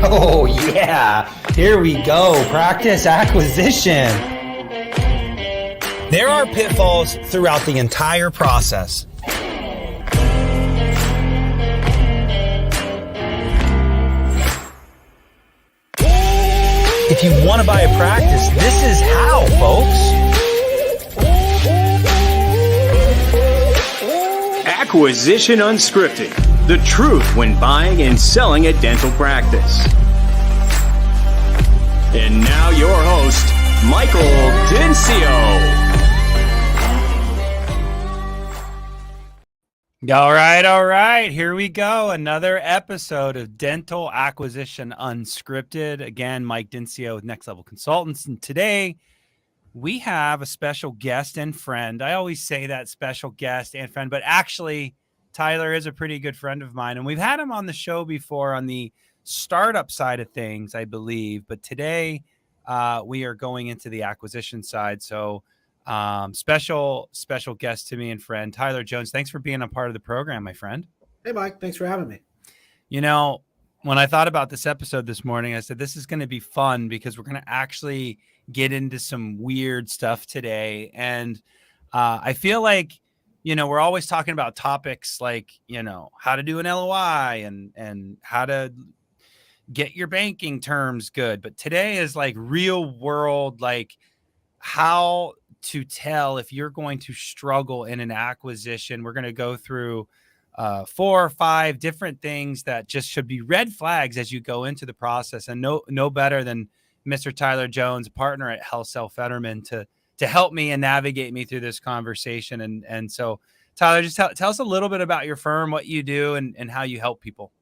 Oh, yeah. Here we go. Practice acquisition. There are pitfalls throughout the entire process. If you want to buy a practice, this is how, folks. Acquisition Unscripted. The truth when buying and selling a dental practice. And now your host, Michael Dencio. All right. Here we go. Another episode of Dental Acquisition Unscripted. Again, Mike Dencio with Next Level Consultants. And today we have a special guest and friend. I always say that, special guest and friend, but actually Tyler is a pretty good friend of mine. And we've had him on the show before on the startup side of things, I believe. But today we are going into the acquisition side. So special guest to me and friend, Tyler Jones. Thanks for being a part of the program, my friend. Hey, Mike. Thanks for having me. You know, when I thought about this episode this morning, I said, this is going to be fun because we're going to actually get into some weird stuff today. And I feel like, you know, we're always talking about topics like, you know, how to do an LOI and how to get your banking terms good. But today is like real world, like how to tell if you're going to struggle in an acquisition. We're going to go through 4 or 5 different things that just should be red flags as you go into the process. And no better than Mr. Tyler Jones, partner at Helsell Fetterman, to help me and navigate me through this conversation. And so, Tyler, just tell us a little bit about your firm, what you do, and how you help people.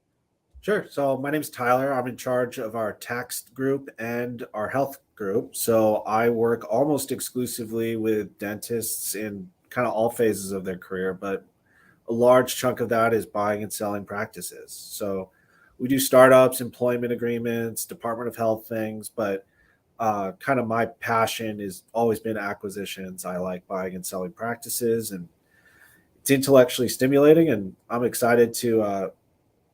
Sure. So my name is Tyler. I'm in charge of our tax group and our health group. So I work almost exclusively with dentists in kind of all phases of their career, but a large chunk of that is buying and selling practices. So we do startups, employment agreements, Department of Health things, but kind of my passion has always been acquisitions. I like buying and selling practices, and it's intellectually stimulating, and I'm excited to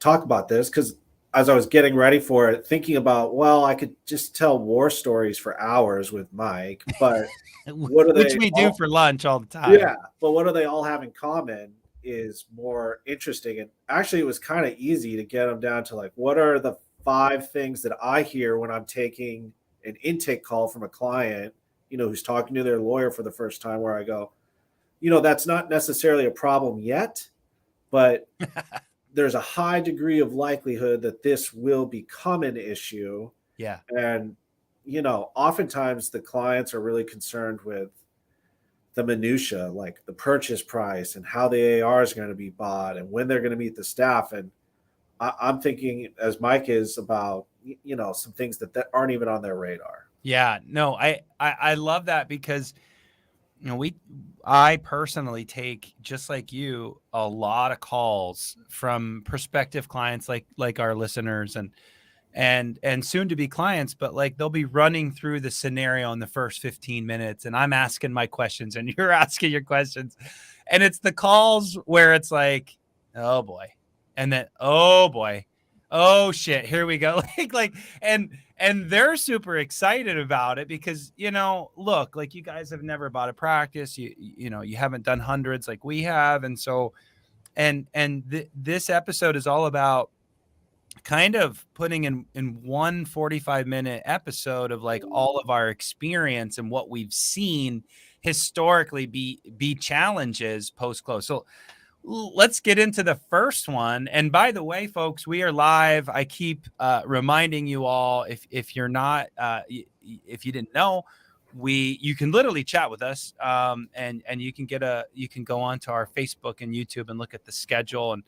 talk about this because as I was getting ready for it, thinking about, well, I could just tell war stories for hours with Mike, but what do which we do for lunch all the time. Yeah, but what do they all have in common is more interesting. And actually, it was kind of easy to get them down to like, what are the 5 things that I hear when I'm taking an intake call from a client, you know, who's talking to their lawyer for the first time, where I go, you know, that's not necessarily a problem yet, but there's a high degree of likelihood that this will become an issue. Yeah. And, you know, oftentimes the clients are really concerned with the minutia, like the purchase price and how the AR is going to be bought and when they're going to meet the staff. And I'm thinking, as Mike is, about, you know, some things that aren't even on their radar. Yeah, no, I love that because, you know, I personally take, just like you, a lot of calls from prospective clients like our listeners and soon to be clients, but like they'll be running through the scenario in the first 15 minutes and I'm asking my questions and you're asking your questions. And it's the calls where it's like, oh boy. And then, oh boy, oh shit, here we go. And they're super excited about it because, you know, look, like you guys have never bought a practice, you know, you haven't done hundreds like we have. And so, this episode is all about kind of putting in one 45-minute episode of like all of our experience and what we've seen historically be challenges post-close. So let's get into the first one. And by the way, folks, we are live. I keep reminding you all, if you're not, if you didn't know, you can literally chat with us, and you can go onto our Facebook and YouTube and look at the schedule. And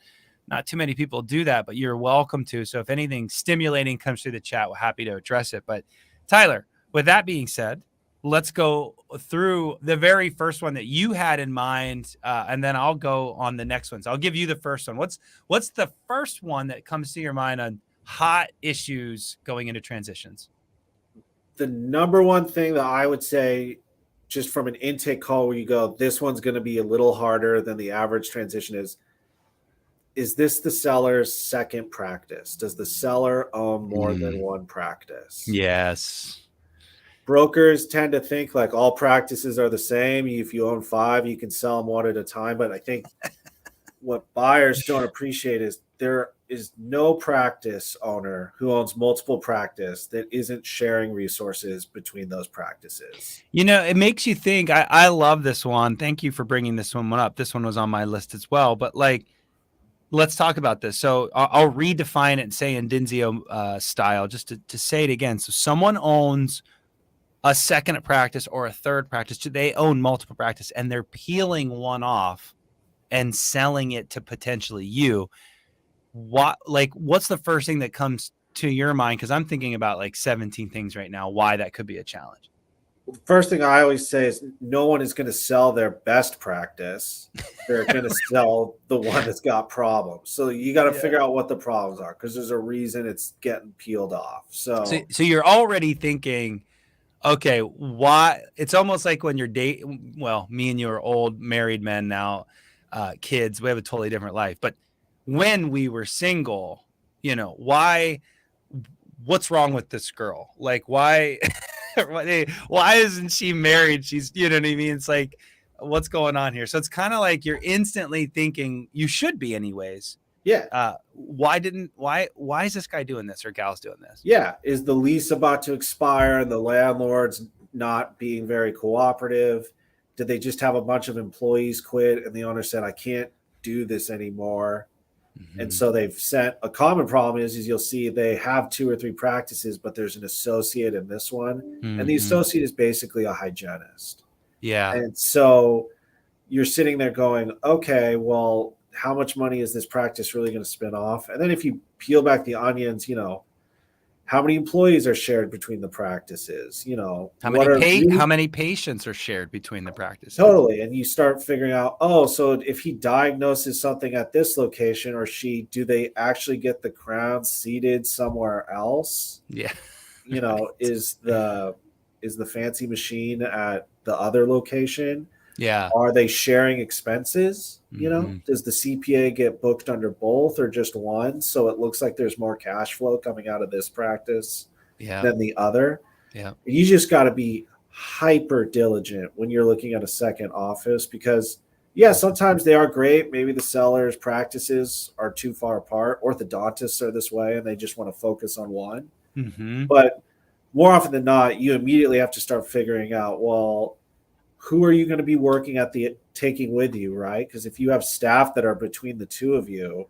not too many people do that, but you're welcome to. So if anything stimulating comes through the chat, we're happy to address it. But Tyler, with that being said, let's go through the very first one that you had in mind, and then I'll go on the next one. So I'll give you the first one. What's the first one that comes to your mind on hot issues going into transitions? The number one thing that I would say, just from an intake call where you go, this one's going to be a little harder than the average transition, is is this the seller's second practice? Does the seller own more than one practice? Yes. Brokers tend to think like all practices are the same. If you own 5, you can sell them one at a time. But I think what buyers don't appreciate is there is no practice owner who owns multiple practice that isn't sharing resources between those practices. It makes you think. I love this one. Thank you for bringing this one up. This one was on my list as well. But let's talk about this. So I'll redefine it and say in Denzio style, just to say it again. So someone owns a second practice or a third practice. They own multiple practice and they're peeling one off and selling it to potentially you. What's the first thing that comes to your mind? Because I'm thinking about 17 things right now why that could be a challenge. First thing I always say is no one is going to sell their best practice. They're going to sell the one that's got problems. So you got to figure out what the problems are, because there's a reason it's getting peeled off. So you're already thinking, okay, why? It's almost like when you're dating. Well, me and you are old married men now, kids. We have a totally different life. But when we were single, why? What's wrong with this girl? Why? Why isn't she married? She's, you know what I mean? It's like, what's going on here? So it's kind of like you're instantly thinking you should be anyways. Yeah. Why is this guy doing this or gal's doing this? Yeah. Is the lease about to expire and the landlord's not being very cooperative? Did they just have a bunch of employees quit and the owner said, I can't do this anymore? Mm-hmm. And so they've sent a common problem is you'll see they have 2 or 3 practices, but there's an associate in this one. Mm-hmm. And the associate is basically a hygienist. Yeah. And so you're sitting there going, okay, well, how much money is this practice really going to spin off? And then if you peel back the onions, how many employees are shared between the practices? How many patients are shared between the practices? Totally. And you start figuring out, so if he diagnoses something at this location or do they actually get the crown seated somewhere else? Yeah. Is the fancy machine at the other location? Yeah. Are they sharing expenses? Does the CPA get booked under both or just one? So it looks like there's more cash flow coming out of this practice than the other. Yeah. You just got to be hyper diligent when you're looking at a second office because, sometimes they are great. Maybe the seller's practices are too far apart. Orthodontists are this way and they just want to focus on one. Mm-hmm. But more often than not, you immediately have to start figuring out, well, who are you going to be working at taking with you, right? Because if you have staff that are between the two of you,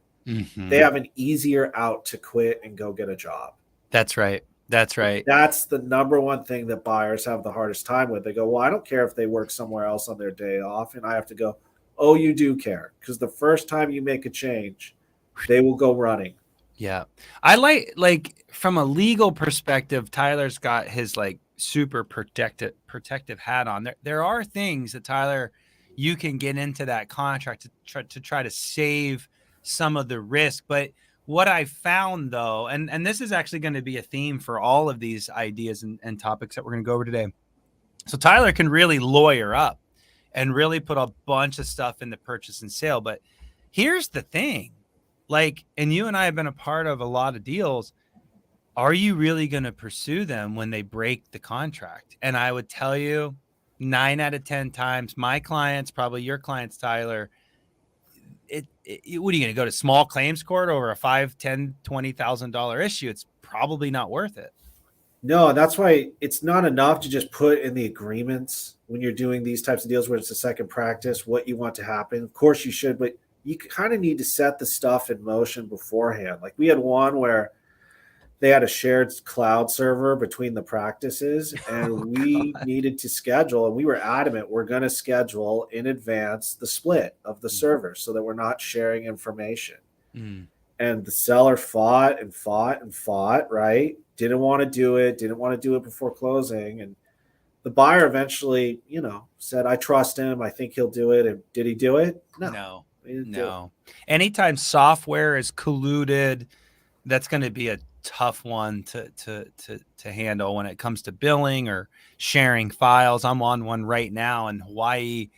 they have an easier out to quit and go get a job. That's right. That's right. That's the number one thing that buyers have the hardest time with. They go, well, I don't care if they work somewhere else on their day off. And I have to go, oh, you do care. Because the first time you make a change, they will go running. Yeah. I like from a legal perspective, Tyler's got his super protective hat on. There are things that Tyler, you can get into that contract to try to save some of the risk. But what I found though, and this is actually going to be a theme for all of these ideas and topics that we're going to go over today. So Tyler can really lawyer up and really put a bunch of stuff in the purchase and sale. But here's the thing, and you and I have been a part of a lot of deals. Are you really going to pursue them when they break the contract? And I would tell you 9 out of 10 times, my clients, probably your clients, Tyler, what are you going to go to small claims court over a $5,000, $10,000, $20,000 issue? It's probably not worth it. No, that's why it's not enough to just put in the agreements when you're doing these types of deals where it's a second practice, what you want to happen. Of course you should, but you kind of need to set the stuff in motion beforehand. We had one where they had a shared cloud server between the practices and we needed to schedule, and we were adamant, we're going to schedule in advance the split of the server so that we're not sharing information. And the seller fought and fought and fought, right? Didn't want to do it before closing. And the buyer eventually, said, I trust him. I think he'll do it. And did he do it? No. Anytime software is colluded, that's going to be a tough one to handle when it comes to billing or sharing files. I'm on one right now in Hawaii.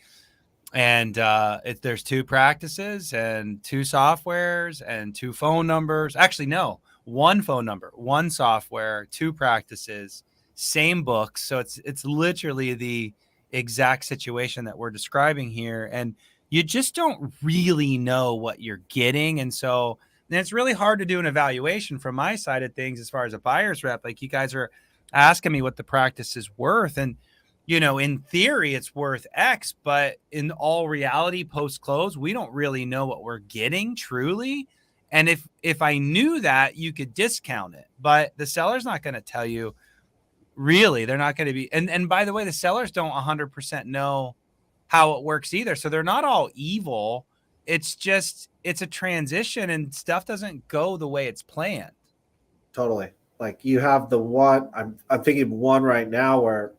And there's 2 practices and 2 softwares and 2 phone numbers. Actually, no, 1 phone number, 1 software, 2 practices, same books. So it's literally the exact situation that we're describing here. And you just don't really know what you're getting. And so then it's really hard to do an evaluation from my side of things as far as a buyer's rep. Like, you guys are asking me what the practice is worth. And in theory, it's worth X, but in all reality, post close, we don't really know what we're getting truly. And if I knew that, you could discount it, but the seller's not going to tell you. Really, they're not going to be. And by the way, the sellers don't 100% know how it works either. So they're not all evil. It's just, it's a transition and stuff doesn't go the way it's planned. Totally. Like, you have the one, I'm thinking of one right now where,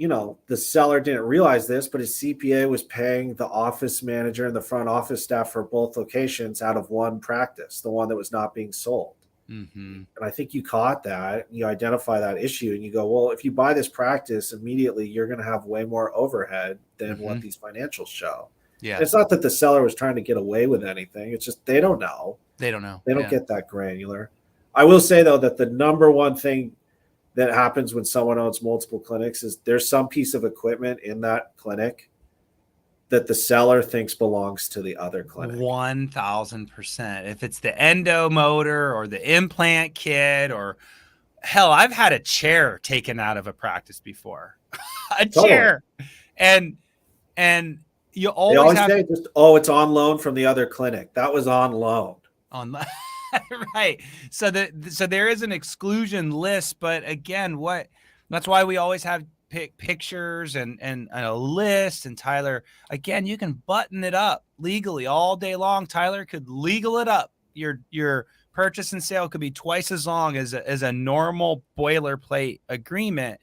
the seller didn't realize this, but his CPA was paying the office manager and the front office staff for both locations out of one practice, the one that was not being sold. Mm-hmm. And I think you caught that, you identify that issue, and you go, well, if you buy this practice, immediately you're going to have way more overhead than what these financials show. Yeah. And it's not that the seller was trying to get away with anything. It's just they don't know. They don't know. They don't get that granular. I will say, though, that the number one thing that happens when someone owns multiple clinics is there's some piece of equipment in that clinic that the seller thinks belongs to the other clinic. 1,000%. If it's the endo motor or the implant kit, or hell, I've had a chair taken out of a practice before. Chair. And you always have say just, it's on loan from the other clinic. That was on loan. Right. So there is an exclusion list, but again, that's why we always have pictures and a list. And Tyler, again, you can button it up legally all day long. Tyler could legal it up. Your purchase and sale could be twice as long as a normal boilerplate agreement.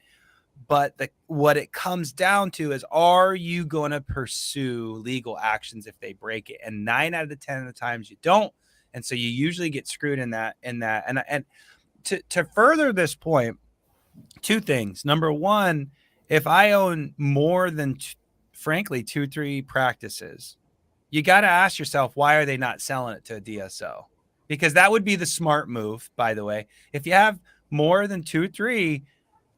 But what it comes down to is, are you going to pursue legal actions if they break it? And 9 out of the 10 of the times you don't. And so you usually get screwed in that. And to further this point, 2 things. Number one, if I own more than, frankly, 2-3 practices, you got to ask yourself, why are they not selling it to a DSO? Because that would be the smart move, by the way. If you have more than 2-3,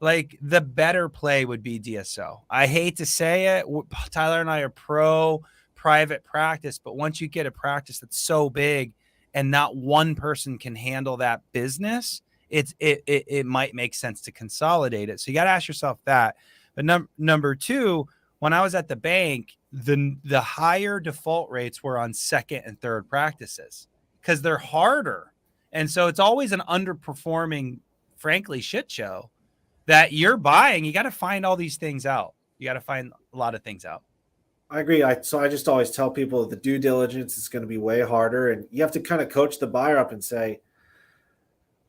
like, the better play would be DSO. I hate to say it. Tyler and I are pro private practice, but once you get a practice that's so big and not one person can handle that business, it might make sense to consolidate it. So you got to ask yourself that. But number 2, when I was at the bank, the higher default rates were on second and third practices because they're harder. And so it's always an underperforming, frankly, shit show that you're buying. You got to find all these things out. You got to find a lot of things out. I agree. So I just always tell people the due diligence is going to be way harder, and you have to kind of coach the buyer up and say,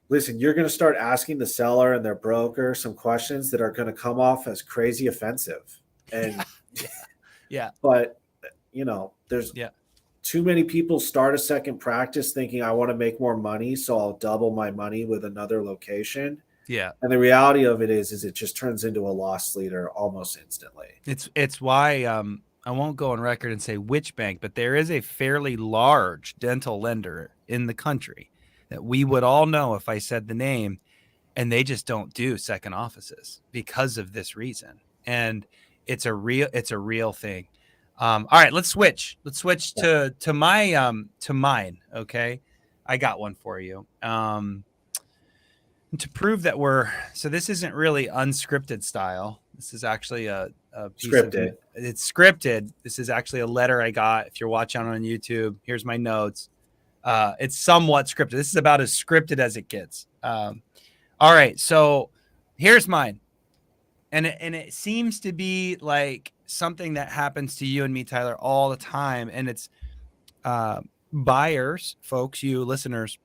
listen, you're going to start asking the seller and their broker some questions that are going to come off as crazy offensive. And yeah. But there's too many people start a second practice thinking I want to make more money, so I'll double my money with another location. Yeah. And the reality of it is it just turns into a loss leader almost instantly. It's why I won't go on record and say which bank, but there is a fairly large dental lender in the country that we would all know if I said the name, and they just don't do second offices because of this reason. And it's a real thing. All right, let's switch to mine. Okay. I got one for you. To prove that this isn't really unscripted style. This is actually a piece scripted. It's scripted. This is actually a letter I got. If you're watching on YouTube, here's my notes. It's somewhat scripted. This is about as scripted as it gets. All right. So here's mine. And it seems to be like something that happens to you and me, Tyler, all the time. And it's buyers, folks, you listeners,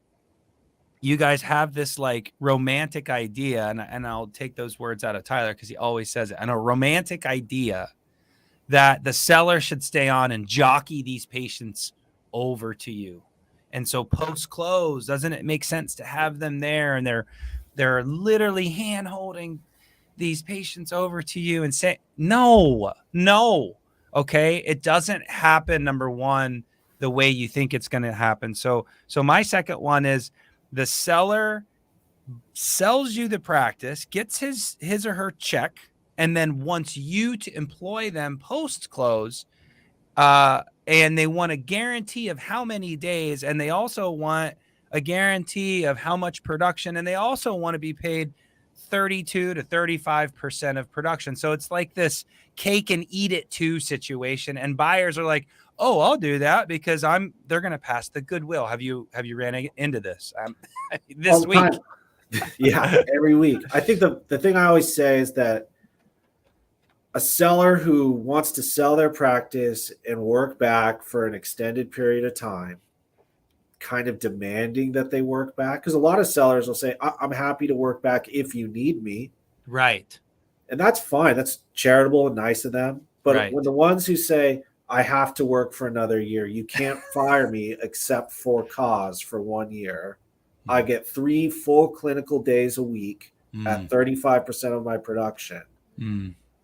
you guys have this like romantic idea, and I'll take those words out of Tyler because he always says it, and a romantic idea that the seller should stay on and jockey these patients over to you. And so post-close, doesn't it make sense to have them there, and they're literally hand-holding these patients over to you and say, no. Okay. It doesn't happen, number one, the way you think it's going to happen. So my second one is the seller sells you the practice, gets his or her check, and then wants you to employ them post close. And they want a guarantee of how many days, and they also want a guarantee of how much production, and they also want to be paid 32 to 35% of production. So it's like this cake and eat it too situation. And buyers are like, oh, I'll do that because they're going to pass the goodwill. Have you ran into this this All the week? time. Yeah, every week. I think the thing I always say is that a seller who wants to sell their practice and work back for an extended period of time, kind of demanding that they work back, because a lot of sellers will say, I'm happy to work back if you need me. Right. And that's fine. That's charitable and nice of them. But Right. when the ones who say, I have to work for another year, you can't fire me except for cause for 1 year. I get 3 full clinical days a week at 35% of my production.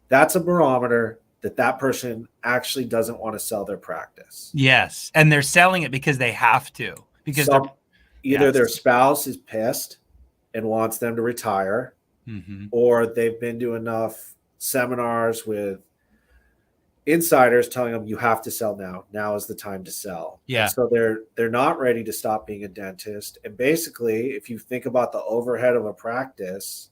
That's a barometer that person actually doesn't want to sell their practice. Yes. And they're selling it because they have to. Because either their spouse is pissed and wants them to retire, or they've been to enough seminars with insiders telling them you have to sell now. Now is the time to sell. Yeah. And so they're not ready to stop being a dentist. And basically, if you think about the overhead of a practice,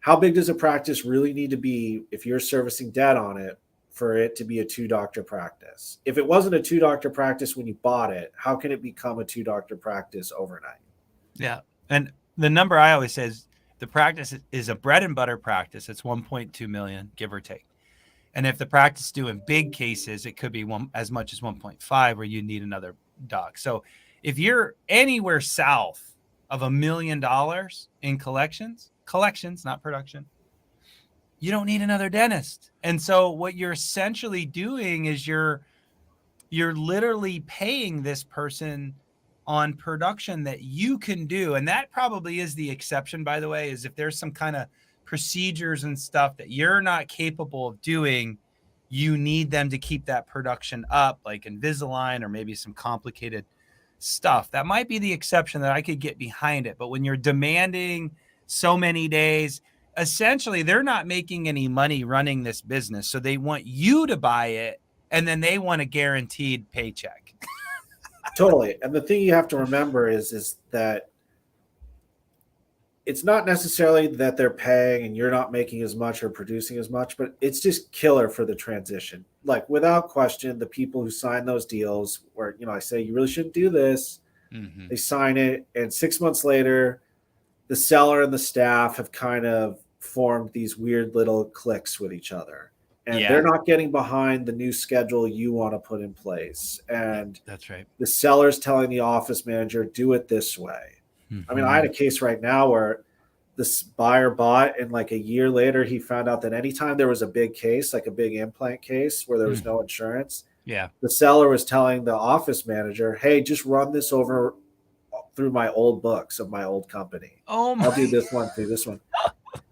how big does a practice really need to be if you're servicing debt on it for it to be a 2-doctor practice? If it wasn't a 2-doctor practice when you bought it, how can it become a 2-doctor practice overnight? Yeah. And the number I always say is the practice is a bread and butter practice. It's 1.2 million, give or take. And if the practice is doing big cases, it could be as much as 1.5, where you need another doc. So if you're anywhere south of $1 million in collections, not production, you don't need another dentist. And so what you're essentially doing is you're literally paying this person on production that you can do. And that probably is the exception, by the way, is if there's some kind of procedures and stuff that you're not capable of doing, you need them to keep that production up, like Invisalign or maybe some complicated stuff. That might be the exception that I could get behind it. But when you're demanding so many days, essentially they're not making any money running this business. So they want you to buy it, and then they want a guaranteed paycheck. Totally. And the thing you have to remember is that it's not necessarily that they're paying and you're not making as much or producing as much, but it's just killer for the transition. Like, without question, the people who sign those deals where, I say, you really shouldn't do this, they sign it, and 6 months later, the seller and the staff have kind of formed these weird little cliques with each other. And they're not getting behind the new schedule you want to put in place. And that's right. The seller's telling the office manager, do it this way. I mean, I had a case right now where this buyer bought, and like a year later, he found out that anytime there was a big case, like a big implant case where there was no insurance, the seller was telling the office manager, hey, just run this over through my old books of my old company. I'll do this one through this one.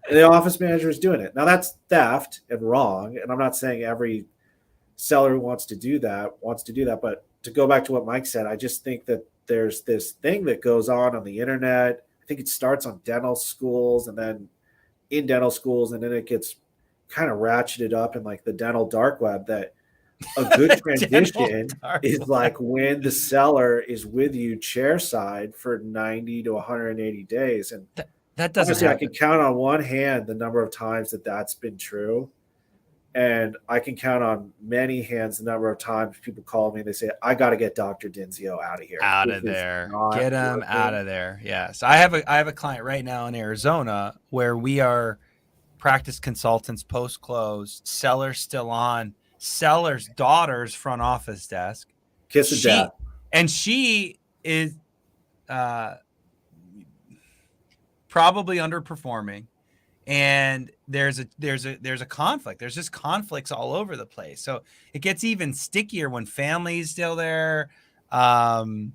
And the office manager is doing it. Now, that's theft and wrong. And I'm not saying every seller who wants to do that. But to go back to what Mike said, I just think that there's this thing that goes on the internet. I think it starts on dental schools, and then in dental schools, and then it gets kind of ratcheted up in like the dental dark web, that a good transition is like when the seller is with you chair side for 90 to 180 days. And that doesn't honestly, happen. I can count on one hand the number of times that that's been true. And I can count on many hands the number of times people call me and they say, I got to get Dr. Dinzio out of here. Out of there. Get him out of there. Yes. I have a client right now in Arizona where we are practice consultants post-close, seller's still on, seller's daughter's front office desk. Kiss of death. And she is probably underperforming. And there's a conflict. There's just conflicts all over the place. So it gets even stickier when family's still there. And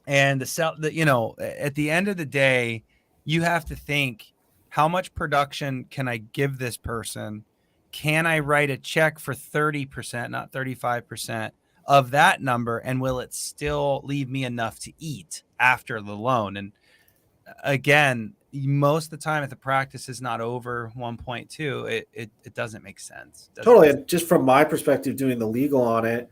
at the end of the day, you have to think, how much production can I give this person can I write a check for 30%, not 35% of that number? And will it still leave me enough to eat after the loan? And again, most of the time, if the practice is not over 1.2, it doesn't make sense. Totally. And just from my perspective, doing the legal on it,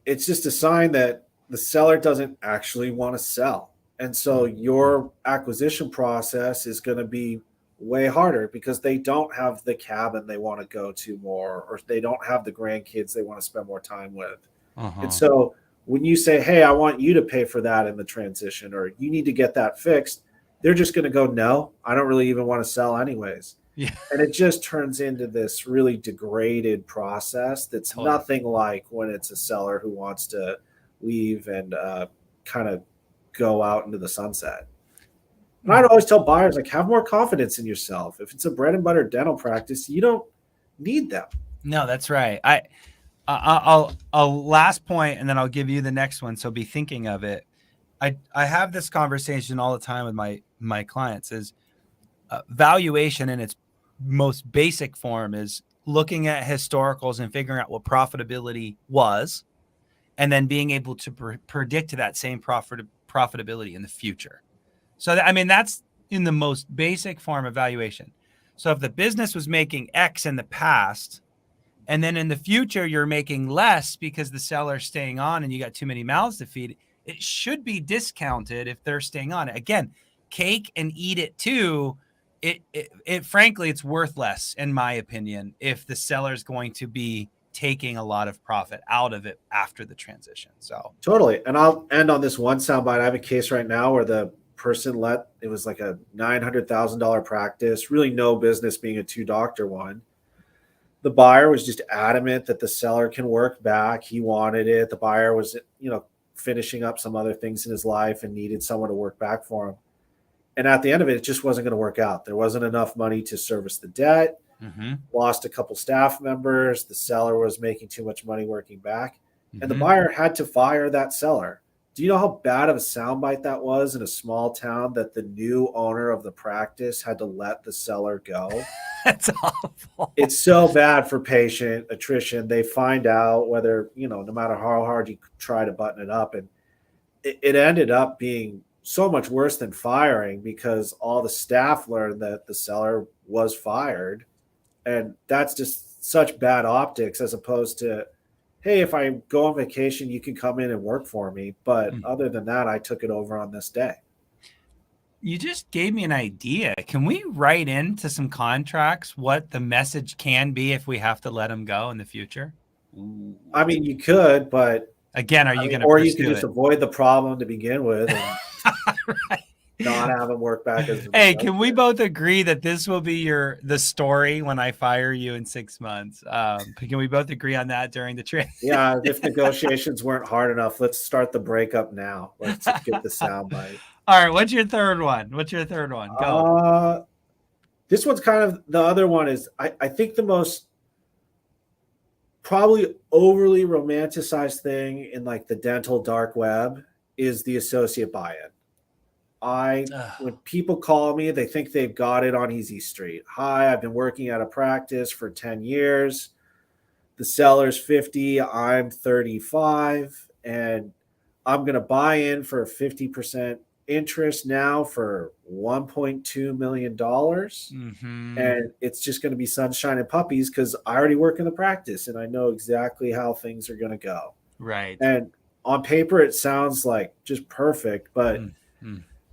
it's just a sign that the seller doesn't actually want to sell. And so your acquisition process is going to be way harder because they don't have the cabin they want to go to more, or they don't have the grandkids they want to spend more time with. And so when you say, hey, I want you to pay for that in the transition, or you need to get that fixed, they're just going to go, no, I don't really even want to sell anyways. Yeah. And it just turns into this really degraded process that's nothing like when it's a seller who wants to leave and kind of go out into the sunset. And I'd always tell buyers, like, have more confidence in yourself. If it's a bread and butter dental practice, you don't need them. No, that's right. I'll last point, and then I'll give you the next one. So be thinking of it. I have this conversation all the time with my clients. Is valuation in its most basic form is looking at historicals and figuring out what profitability was, and then being able to predict that same profitability in the future. So, that's in the most basic form of valuation. So if the business was making X in the past, and then in the future you're making less because the seller's staying on and you got too many mouths to feed, it should be discounted if they're staying on. Again, cake and eat it too. It frankly, it's worth less, in my opinion, if the seller's going to be taking a lot of profit out of it after the transition. So totally. And I'll end on this one soundbite. I have a case right now where the person it was like a $900,000 practice, really no business being a 2-doctor one. The buyer was just adamant that the seller can work back. He wanted it. The buyer was, finishing up some other things in his life and needed someone to work back for him. And at the end of it, it just wasn't going to work out. There wasn't enough money to service the debt. Lost a couple staff members. The seller was making too much money working back. And the buyer had to fire that seller. Do you know how bad of a soundbite that was in a small town, that the new owner of the practice had to let the seller go? That's awful. It's so bad for patient attrition. They find out whether, no matter how hard you try to button it up. And it ended up being so much worse than firing, because all the staff learned that the seller was fired. And that's just such bad optics, as opposed to, hey, if I go on vacation, you can come in and work for me. But other than that, I took it over on this day. You just gave me an idea. Can we write into some contracts what the message can be if we have to let them go in the future? I mean, you could, but again, are you going to or you could just avoid the problem to begin with and right. not have them work back as hey, can we both agree that this will be the story when I fire you in 6 months? Can we both agree on that during the trip? Yeah, if negotiations weren't hard enough, let's start the breakup now. Let's get the soundbite. All right, what's your third one? Go. This one's kind of, the other one is, I think the most probably overly romanticized thing in like the dental dark web is the associate buy-in. When people call me, they think they've got it on Easy Street. Hi, I've been working at a practice for 10 years. The seller's 50, I'm 35, and I'm going to buy in for 50% interest now for $1.2 million. And it's just going to be sunshine and puppies because I already work in the practice and I know exactly how things are going to go. Right. And on paper, it sounds like just perfect, but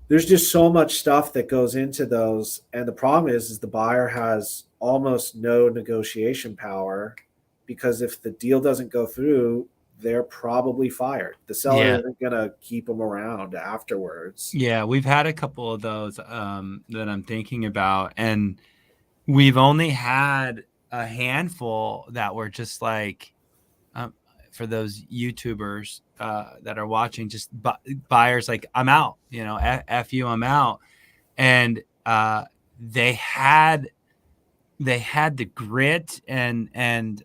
there's just so much stuff that goes into those. And the problem is the buyer has almost no negotiation power, because if the deal doesn't go through, they're probably fired. The seller isn't going to keep them around afterwards. Yeah, we've had a couple of those that I'm thinking about. And we've only had a handful that were just like, for those YouTubers that are watching, just buyers like, I'm out, F you, I'm out. And they had the grit and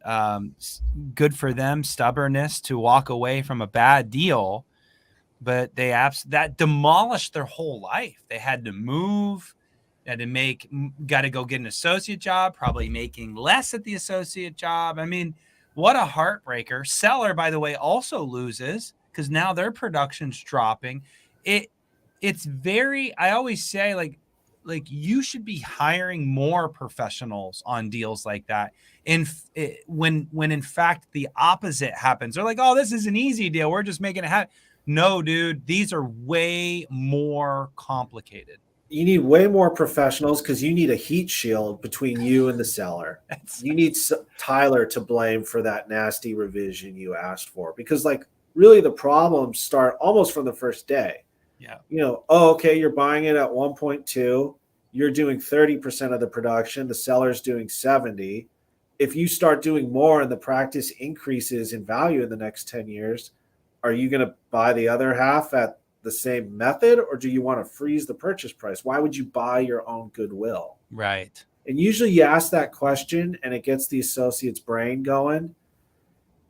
good for them, stubbornness to walk away from a bad deal, but that demolished their whole life. They had to move. got to go get an associate job, probably making less at the associate job. I mean, what a heartbreaker. Seller, by the way, also loses because now their production's dropping. It's very, I always say, like you should be hiring more professionals on deals like that. And when in fact the opposite happens, they're like, oh, this is an easy deal, we're just making it happen. No, dude, these are way more complicated. You need way more professionals because you need a heat shield between you and the seller. You need Tyler to blame for that nasty revision you asked for, because like really the problems start almost from the first day. Yeah. You know, oh, okay, you're buying it at 1.2. You're doing 30% of the production. The seller's doing 70. If you start doing more and the practice increases in value in the next 10 years, are you going to buy the other half at the same method, or do you want to freeze the purchase price? Why would you buy your own goodwill? Right. And usually you ask that question and it gets the associate's brain going.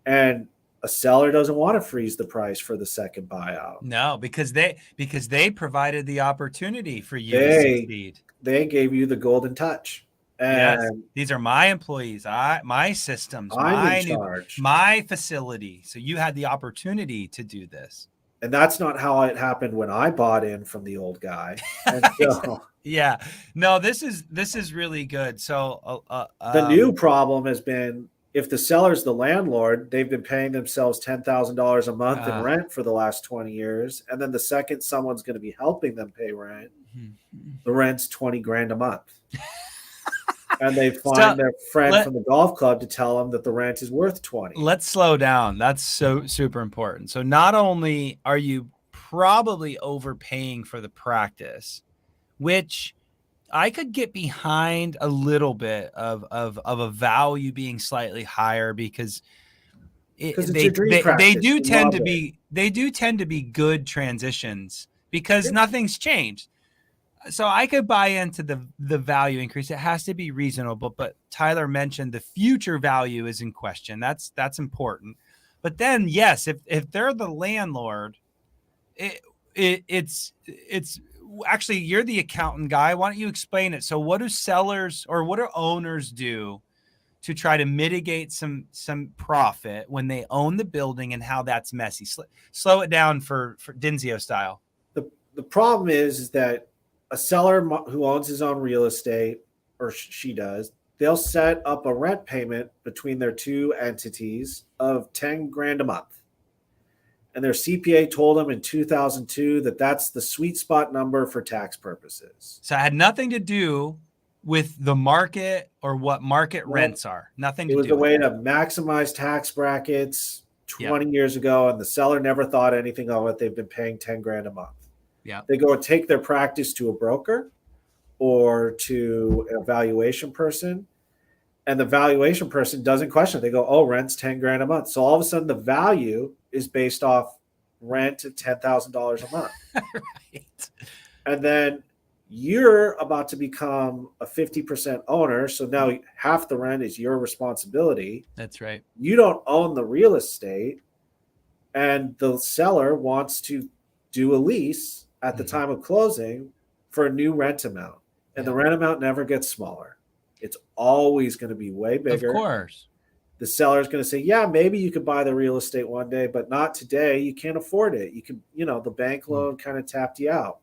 And a seller doesn't want to freeze the price for the second buyout. No, because they provided the opportunity for you to succeed. They gave you the golden touch. And yes, these are my employees, my systems, my facility. So you had the opportunity to do this. And that's not how it happened when I bought in from the old guy. And so, yeah, no, this is really good. So the new problem has been, if the seller's the landlord, they've been paying themselves $10,000 a month in rent for the last 20 years. And then the second someone's going to be helping them pay rent, the rent's 20 grand a month. And they find their friend from the golf club to tell them that the rent is worth 20. Let's slow down. That's so super important. So not only are you probably overpaying for the practice, which I could get behind a little bit of a value being slightly higher, because they do tend to be good transitions because nothing's changed. So I could buy into the value increase. It has to be reasonable, but Tyler mentioned the future value is in question. That's important. But then, yes, if they're the landlord, it's actually, you're the accountant guy. Why don't you explain it? So what do sellers or what do owners do to try to mitigate some profit when they own the building, and how that's messy? Slow it down for Dinzio style. The problem is that a seller who owns his own real estate, or she does, they'll set up a rent payment between their two entities of 10 grand a month. And their CPA told them in 2002 that that's the sweet spot number for tax purposes. So it had nothing to do with the market or what market rents are. Nothing to do with it. It was a way to maximize tax brackets 20 years ago, and the seller never thought anything of it. They've been paying 10 grand a month. Yeah, they go and take their practice to a broker or to a valuation person, and the valuation person doesn't question it. They go, oh, rent's 10 grand a month. So all of a sudden the value is based off rent of $10,000 a month. Right. And then you're about to become a 50% owner. So now half the rent is your responsibility. That's right. You don't own the real estate, and the seller wants to do a lease at the time of closing for a new rent amount. And the rent amount never gets smaller. It's always going to be way bigger. Of course. The seller is going to say, yeah, maybe you could buy the real estate one day, but not today. You can't afford it. You can, the bank loan kind of tapped you out.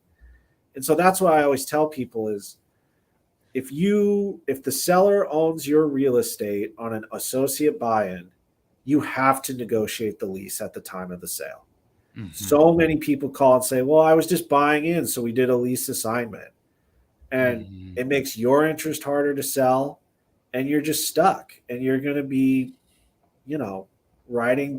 And so that's what I always tell people is, if the seller owns your real estate on an associate buy-in, you have to negotiate the lease at the time of the sale. Mm-hmm. So many people call and say, well, I was just buying in, so we did a lease assignment. And it makes your interest harder to sell, and you're just stuck. And you're going to be,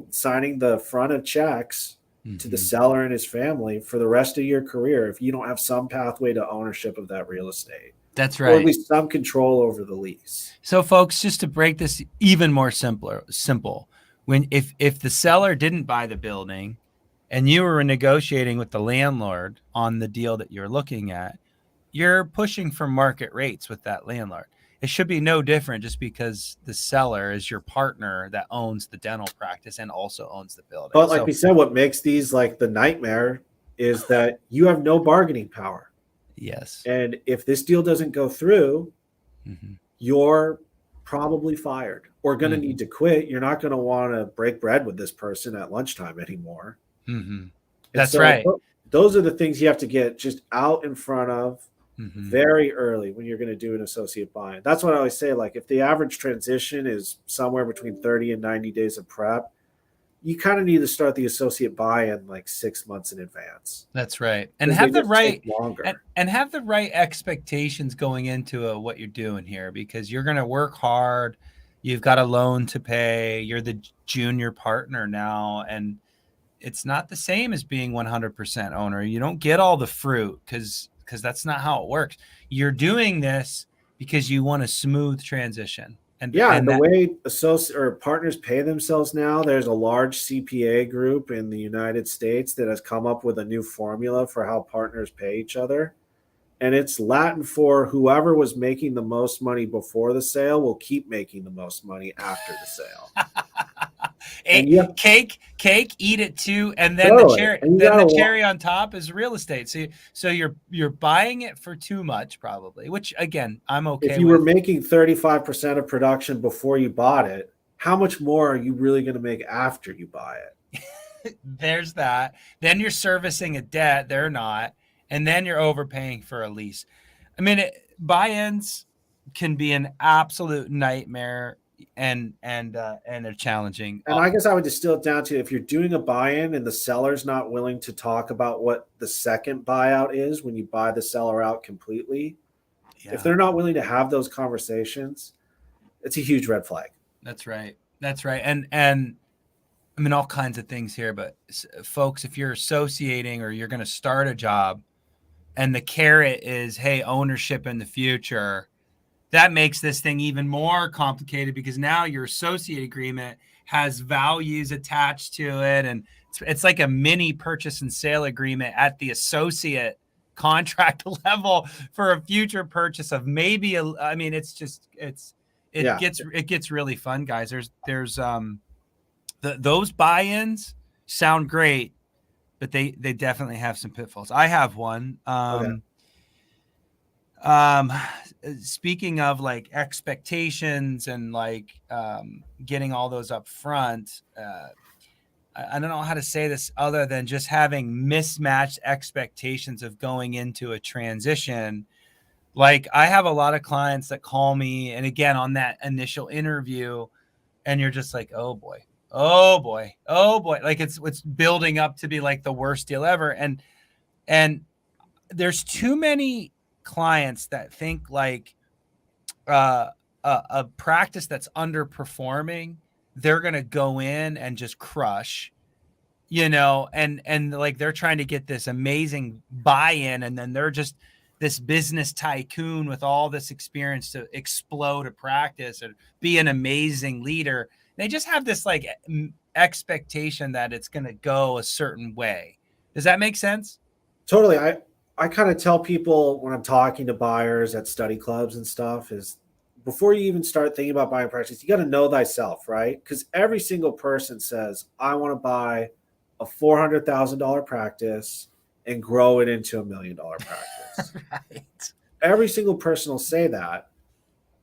signing the front of checks to the seller and his family for the rest of your career if you don't have some pathway to ownership of that real estate. That's right. Or at least some control over the lease. So, folks, just to break this even more simple, if the seller didn't buy the building, and you were negotiating with the landlord on the deal that you're looking at, you're pushing for market rates with that landlord. It should be no different just because the seller is your partner that owns the dental practice and also owns the building. But like we said, what makes these like the nightmare is that you have no bargaining power. Yes. And if this deal doesn't go through, Mm-hmm. you're probably fired or going to Mm-hmm. need to quit. You're not going to want to break bread with this person at lunchtime anymore. Mm-hmm. And That's so right. those are the things you have to get just out in front of Mm-hmm. very early when you're going to do an associate buy-in. That's what I always say. Like if the average transition is somewhere between 30 and 90 days of prep, you kind of need to start the associate buy-in like 6 months in advance. That's right. And 'Cause have they the just take right longer. and have the right expectations going into what you're doing here, because you're going to work hard. You've got a loan to pay. You're the junior partner now, and it's not the same as being 100% owner. You don't get all the fruit because that's not how it works. You're doing this because you want a smooth transition. And The that, way associate or partners pay themselves now, there's a large CPA group in the United States that has come up with a new formula for how partners pay each other. And it's Latin for whoever was making the most money before the sale will keep making the most money after the sale. And cake, eat it too, and then totally. And the cherry on top is real estate. So you're buying it for too much probably, which again I'm okay if you with. were making 35% of production before you bought it, how much more are you really going to make after you buy it? There's that. Then you're servicing a debt they're not, and then you're overpaying for a lease. I mean, buy-ins can be an absolute nightmare, and they're challenging. And I guess I would distill it down to if you're doing a buy-in and the seller's not willing to talk about what the second buyout is when you buy the seller out completely, if they're not willing to have those conversations, it's a huge red flag. That's right. And I mean all kinds of things here, but folks, if you're associating or you're going to start a job and the carrot is, hey, ownership in the future, that makes this thing even more complicated because now your associate agreement has values attached to it. And it's like a mini purchase and sale agreement at the associate contract level for a future purchase of maybe it gets really fun, guys. There's those buy-ins sound great, but they definitely have some pitfalls. I have one. Speaking of like expectations and like getting all those up front, I don't know how to say this other than just having mismatched expectations of going into a transition. Like I have a lot of clients that call me, and again on that initial interview, and you're just like, oh boy, like it's building up to be like the worst deal ever, and there's too many clients that think like a practice that's underperforming, they're gonna go in and just crush, and like they're trying to get this amazing buy-in, and then they're just this business tycoon with all this experience to explode a practice or be an amazing leader. They just have this like expectation that it's going to go a certain way. Does that make sense? Totally. I kind of tell people when I'm talking to buyers at study clubs and stuff is before you even start thinking about buying practice, you got to know thyself, right? Because every single person says, I want to buy a $400,000 practice and grow it into $1 million practice. Right. Every single person will say that.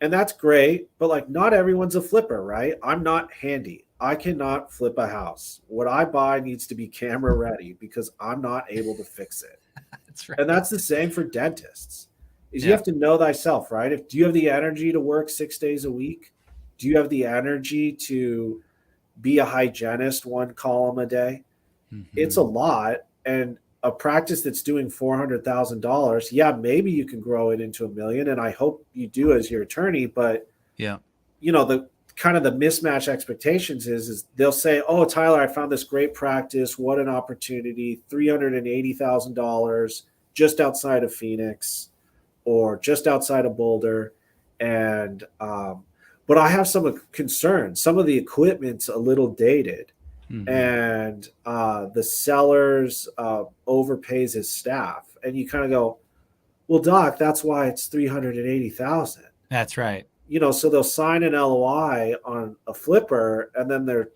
And that's great. But like not everyone's a flipper, right? I'm not handy. I cannot flip a house. What I buy needs to be camera ready because I'm not able to fix it. That's right. And that's the same for dentists. You have to know thyself, right? Do you have the energy to work 6 days a week? Do you have the energy to be a hygienist 1 column a day? Mm-hmm. It's a lot. And a practice that's doing $400,000, yeah, maybe you can grow it into $1 million. And I hope you do as your attorney. But the kind of the mismatch expectations is they'll say, oh, Tyler, I found this great practice. What an opportunity. $380,000 just outside of Phoenix or just outside of Boulder. And, but I have some concerns. Some of the equipment's a little dated. Mm-hmm. And the sellers overpays his staff. And you kind of go, well, Doc, that's why it's $380,000. That's right. So they'll sign an LOI on a flipper, and then they're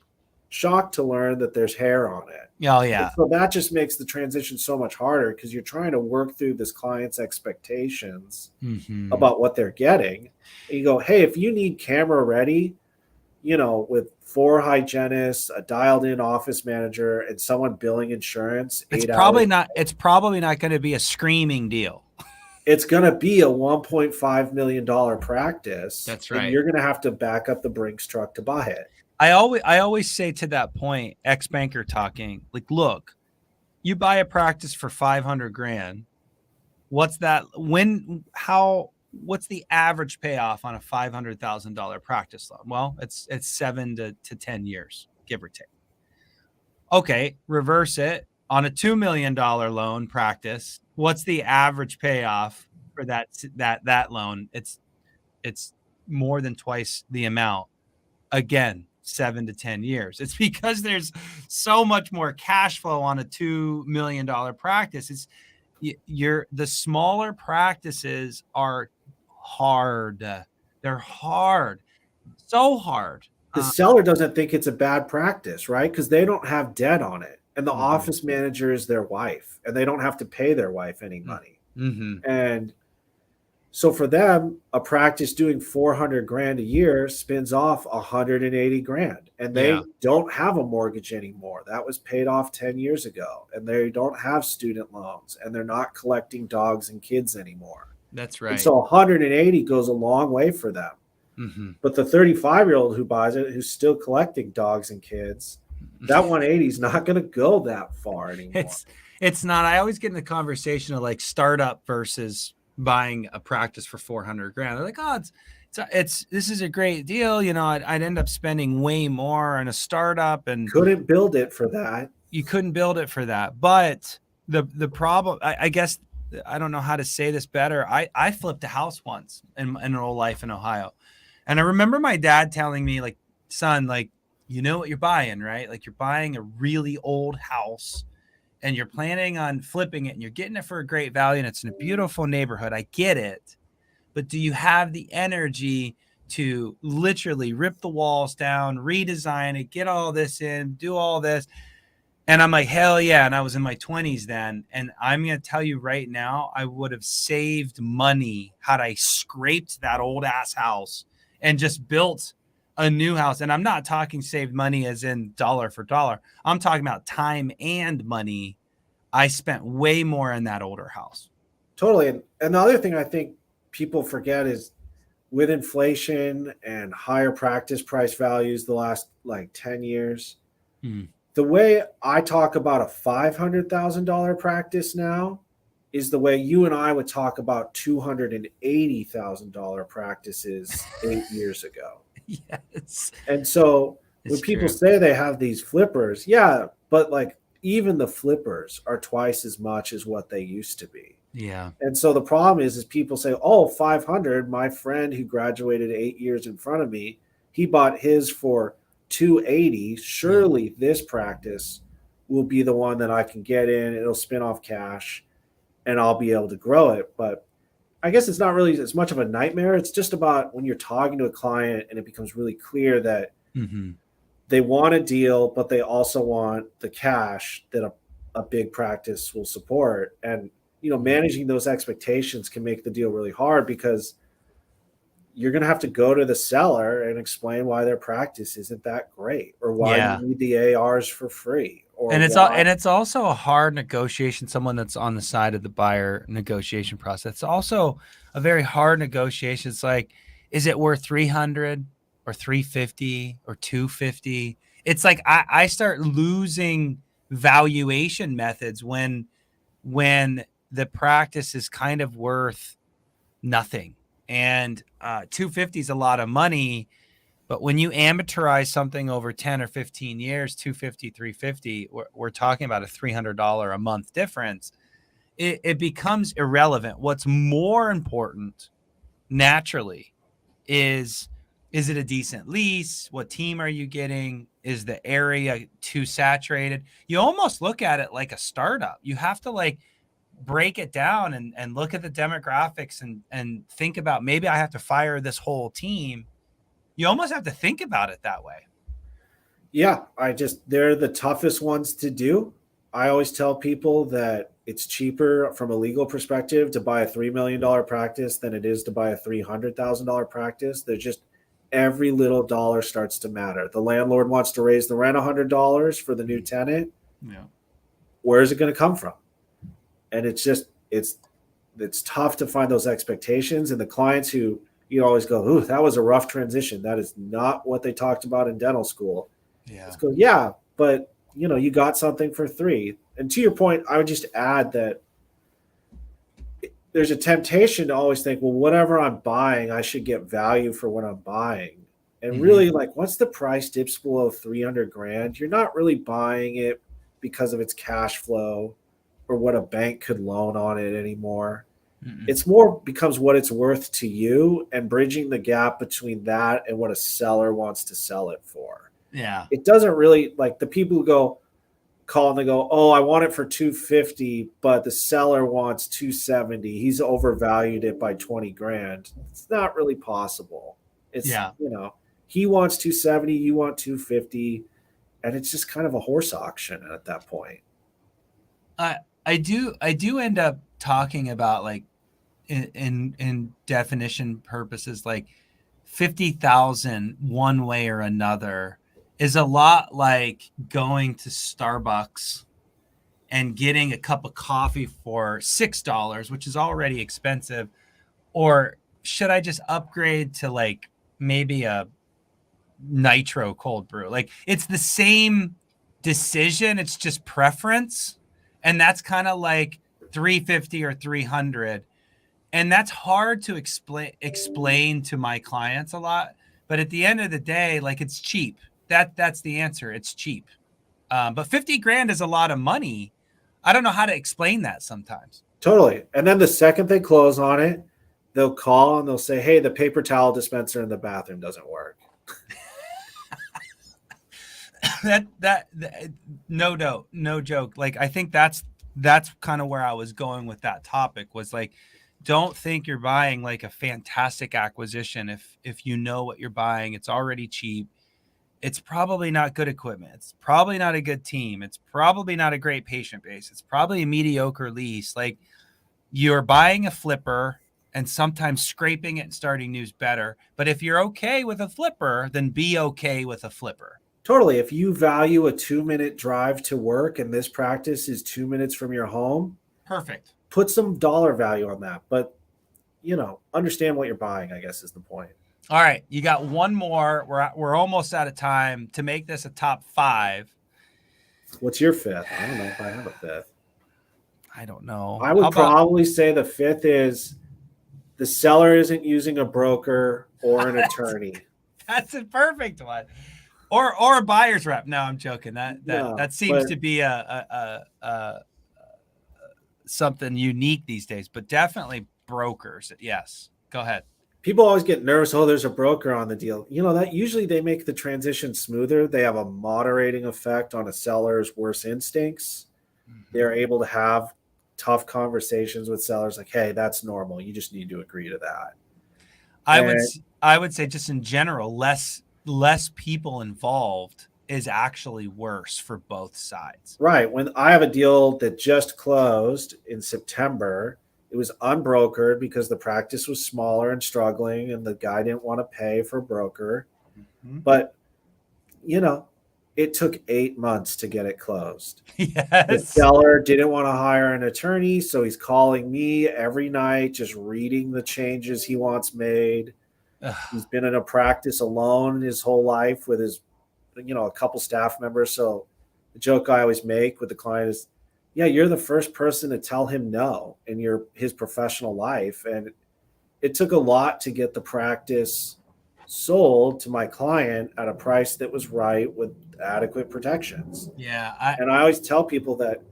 shocked to learn that there's hair on it. Oh yeah. And so that just makes the transition so much harder because you're trying to work through this client's expectations Mm-hmm. about what they're getting. And you go, hey, if you need camera ready, with 4 hygienists, a dialed in office manager, and someone billing insurance, It's 8 probably hours, not. It's probably not going to be a screaming deal. it's going to be a $1.5 million practice. That's And right. you're going to have to back up the Brinks truck to buy it. I always say to that point, ex-banker talking, like, look, you buy a practice for 500 grand. What's that? What's the average payoff on a $500,000 practice loan? Well, it's 7 to 10 years, give or take. Okay. Reverse it on a $2 million loan practice. What's the average payoff for that loan? It's more than twice the amount. Again, 7 to 10 years. It's because there's so much more cash flow on a $2 million practice. The smaller practices are hard. They're hard. So hard. The seller doesn't think it's a bad practice, right? Because they don't have debt on it. And the office manager is their wife, and they don't have to pay their wife any money. Mm-hmm. And so for them, a practice doing 400 grand a year spins off 180 grand, and they don't have a mortgage anymore. That was paid off 10 years ago, and they don't have student loans, and they're not collecting dogs and kids anymore. That's right. And so 180 goes a long way for them. Mm-hmm. But the 35-year-old who buys it, who's still collecting dogs and kids, that 180 is not going to go that far anymore. It's not. I always get in the conversation of like startup versus buying a practice for 400 grand. They're like, oh, this is a great deal. I'd end up spending way more on a startup and couldn't build it for that. You couldn't build it for that. But the problem, I guess, I don't know how to say this better. I flipped a house once in an old life in Ohio. And I remember my dad telling me, like, son, like, you know what you're buying, right? Like, you're buying a really old house and you're planning on flipping it and you're getting it for a great value and it's in a beautiful neighborhood. I get it. But do you have the energy to literally rip the walls down, redesign it, get all this in, do all this? And I'm like, hell yeah. And I was in my 20s then. And I'm going to tell you right now, I would have saved money had I scraped that old ass house and just built a new house. And I'm not talking saved money as in dollar for dollar. I'm talking about time and money. I spent way more in that older house. Totally. And the other thing I think people forget is with inflation and higher practice price values the last like 10 years, the way I talk about a $500,000 practice now is the way you and I would talk about $280,000 practices 8 years ago. Yes. And so when people say they have these flippers, yeah, but like even the flippers are twice as much as what they used to be. Yeah. And so the problem is people say, oh, 500, my friend who graduated 8 years in front of me, he bought his for 280. Surely this practice will be the one that I can get in. It'll spin off cash and I'll be able to grow it. But I guess it's not really as much of a nightmare. It's just about when you're talking to a client and it becomes really clear that they want a deal, but they also want the cash that a big practice will support. And, managing those expectations can make the deal really hard because you're going to have to go to the seller and explain why their practice isn't that great or why you need the ARs for free. And it's also a hard negotiation. Someone that's on the side of the buyer negotiation process. It's also a very hard negotiation. It's like, is it worth 300 or 350 or 250? It's like I start losing valuation methods when the practice is kind of worth nothing. And 250 is a lot of money. But when you amateurize something over 10 or 15 years, 250, 350, we're talking about a $300 a month difference. It becomes irrelevant. What's more important naturally is it a decent lease? What team are you getting? Is the area too saturated? You almost look at it like a startup. You have to like break it down and look at the demographics and think about maybe I have to fire this whole team. You almost have to think about it that way. Yeah, they're the toughest ones to do. I always tell people that it's cheaper from a legal perspective to buy a $3 million practice than it is to buy a $300,000 practice. There's just every little dollar starts to matter. The landlord wants to raise the rent $100 for the new tenant. Yeah. Where is it going to come from? And it's tough to find those expectations. And the clients who you always go, ooh, that was a rough transition. That is not what they talked about in dental school. Yeah. Let's go, yeah, but you got something for $3. And to your point, I would just add that there's a temptation to always think, well, whatever I'm buying, I should get value for what I'm buying. And really, like, once the price dips below 300 grand, you're not really buying it because of its cash flow or what a bank could loan on it anymore. It's more becomes what it's worth to you and bridging the gap between that and what a seller wants to sell it for. Yeah. It doesn't really, like, the people who call and they go, oh, I want it for 250, but the seller wants 270. He's overvalued it by 20 grand. It's not really possible. It's, he wants 270, you want 250, and it's just kind of a horse auction at that point. I do end up talking about, like, in definition purposes, like 50,000 one way or another is a lot like going to Starbucks and getting a cup of coffee for $6, which is already expensive. Or should I just upgrade to, like, maybe a nitro cold brew? Like, it's the same decision. It's just preference. And that's kind of like 350 or 300. And that's hard to explain to my clients a lot. But at the end of the day, like, it's cheap. That's the answer. It's cheap. But 50 grand is a lot of money. I don't know how to explain that sometimes. Totally. And then the second they close on it, they'll call and they'll say, hey, the paper towel dispenser in the bathroom doesn't work. that no joke. Like, I think that's kind of where I was going with that topic, was like, don't think you're buying like a fantastic acquisition. If you know what you're buying, it's already cheap. It's probably not good equipment. It's probably not a good team. It's probably not a great patient base. It's probably a mediocre lease. Like, you're buying a flipper, and sometimes scraping it and starting new is better. But if you're okay with a flipper, then be okay with a flipper. Totally. If you value a 2-minute drive to work and this practice is 2 minutes from your home, perfect. Put some dollar value on that. But, understand what you're buying, I guess, is the point. All right. You got one more. We're almost out of time to make this a top 5. What's your 5th? I don't know if I have a 5th. I don't know. I would probably say the 5th is the seller isn't using a broker or an attorney. That's a perfect one. Or a buyer's rep. No, I'm joking. That seems to be a something unique these days, but definitely brokers. Yes. Go ahead. People always get nervous. Oh, there's a broker on the deal. That usually they make the transition smoother. They have a moderating effect on a seller's worst instincts. They're able to have tough conversations with sellers like, hey, that's normal. You just need to agree to that. I would say, just in general, less people involved is actually worse for both sides. Right. When I have a deal that just closed in September, it was unbrokered because the practice was smaller and struggling and the guy didn't want to pay for a broker. But, it took 8 months to get it closed. Yes. The seller didn't want to hire an attorney, so he's calling me every night, just reading the changes he wants made. He's been in a practice alone his whole life with his, a couple staff members. So the joke I always make with the client is, yeah, you're the first person to tell him no in his professional life. And it took a lot to get the practice sold to my client at a price that was right with adequate protections. Yeah. And I always tell people that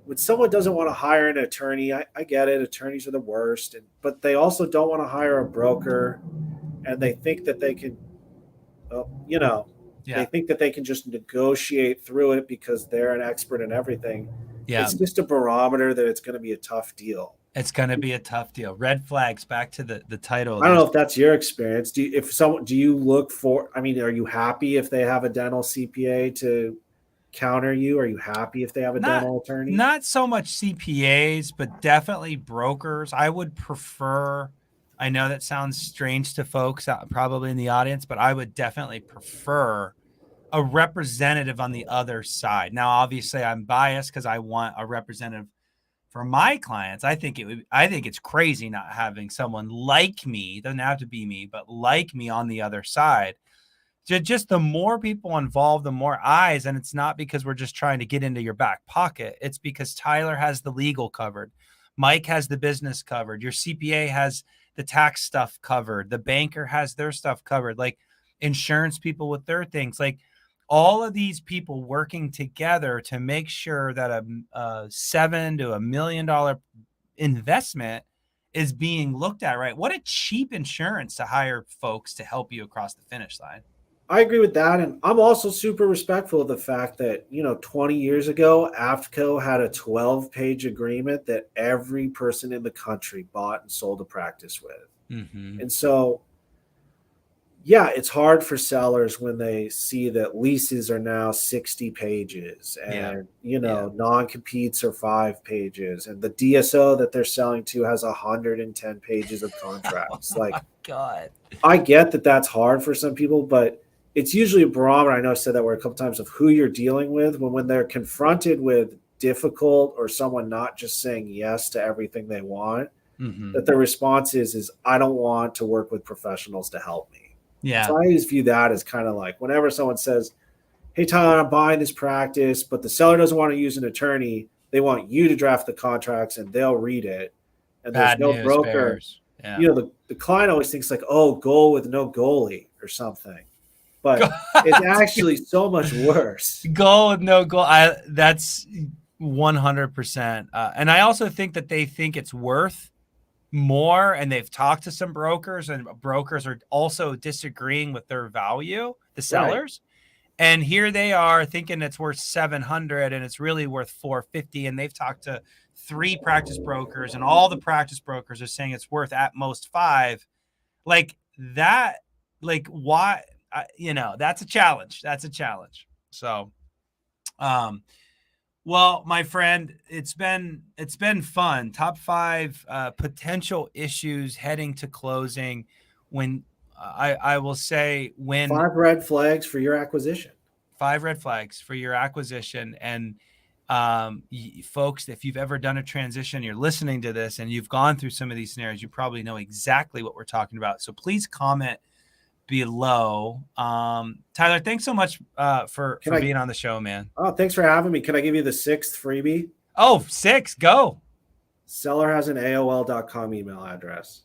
when someone doesn't want to hire an attorney, I get it. Attorneys are the worst, but they also don't want to hire a broker, and they think that they can, they think that they can just negotiate through it because they're an expert in everything. Yeah. It's just a barometer that it's going to be a tough deal. It's going to be a tough deal. Red flags, back to the title. I don't know if that's your experience. Do you look for, I mean, are you happy if they have a dental CPA to counter you? Are you happy if they have a dental attorney? Not so much CPAs, but definitely brokers. I would prefer, I know that sounds strange to folks probably in the audience, but I would definitely prefer a representative on the other side. Now, obviously I'm biased because I want a representative for my clients. I think it's crazy not having someone like me, doesn't have to be me, but like me on the other side. Just the more people involved, the more eyes. And it's not because we're just trying to get into your back pocket. It's because Tyler has the legal covered. Mike has the business covered. Your CPA has the tax stuff covered. The banker has their stuff covered, like insurance people with their things. Like all of these people working together to make sure that a $7 to $1 million investment is being looked at right. What a cheap insurance to hire folks to help you across the finish line. I agree with that. And I'm also super respectful of the fact that, 20 years ago, AFCO had a 12-page agreement that every person in the country bought and sold a practice with. Mm-hmm. And so, yeah, it's hard for sellers when they see that leases are now 60 pages and, non-competes are 5 pages. And the DSO that they're selling to has 110 pages of contracts. God, I get that that's hard for some people, but it's usually a barometer. I know I said that word a couple times of who you're dealing with when they're confronted with difficult or someone not just saying yes to everything they want, that their response is I don't want to work with professionals to help me. Yeah. So I always view that as kind of like whenever someone says, hey, Tyler, I'm buying this practice, but the seller doesn't want to use an attorney. They want you to draft the contracts and they'll read it. And there's no broker. Yeah. The client always thinks like, oh, goal with no goalie or something. But it's actually so much worse. Goal with no goal. That's 100%. And I also think that they think it's worth more. And they've talked to some brokers, and brokers are also disagreeing with their value, the sellers. Right. And here they are thinking it's worth $700 and it's really worth $450. And they've talked to 3 practice brokers, and all the practice brokers are saying it's worth at most $5. Like that, like why? That's a challenge. That's a challenge. So, well, my friend, it's been fun. Top 5 potential issues heading to closing. When I will say 5 red flags for your acquisition. 5 red flags for your acquisition. And folks, if you've ever done a transition, you're listening to this and you've gone through some of these scenarios, you probably know exactly what we're talking about. So please comment below. Tyler, thanks so much for being on the show, man. Oh, thanks for having me. Can I give you the 6th freebie? Oh, 6, go. Seller has an AOL.com email address.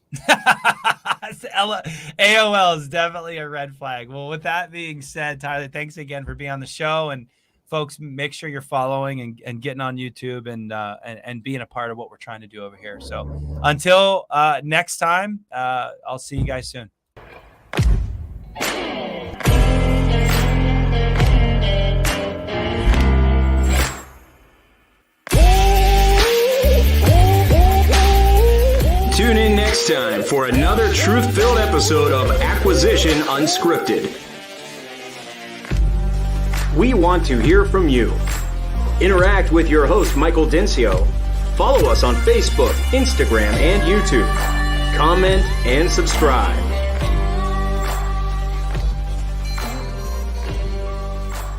AOL is definitely a red flag. Well, with that being said, Tyler, thanks again for being on the show. And folks, make sure you're following and getting on YouTube and being a part of what we're trying to do over here. So until next time, I'll see you guys soon. Tune in next time for another truth-filled episode of Acquisition Unscripted. We want to hear from you. Interact with your host, Michael Dencio. Follow us on Facebook, Instagram, and YouTube. Comment and subscribe.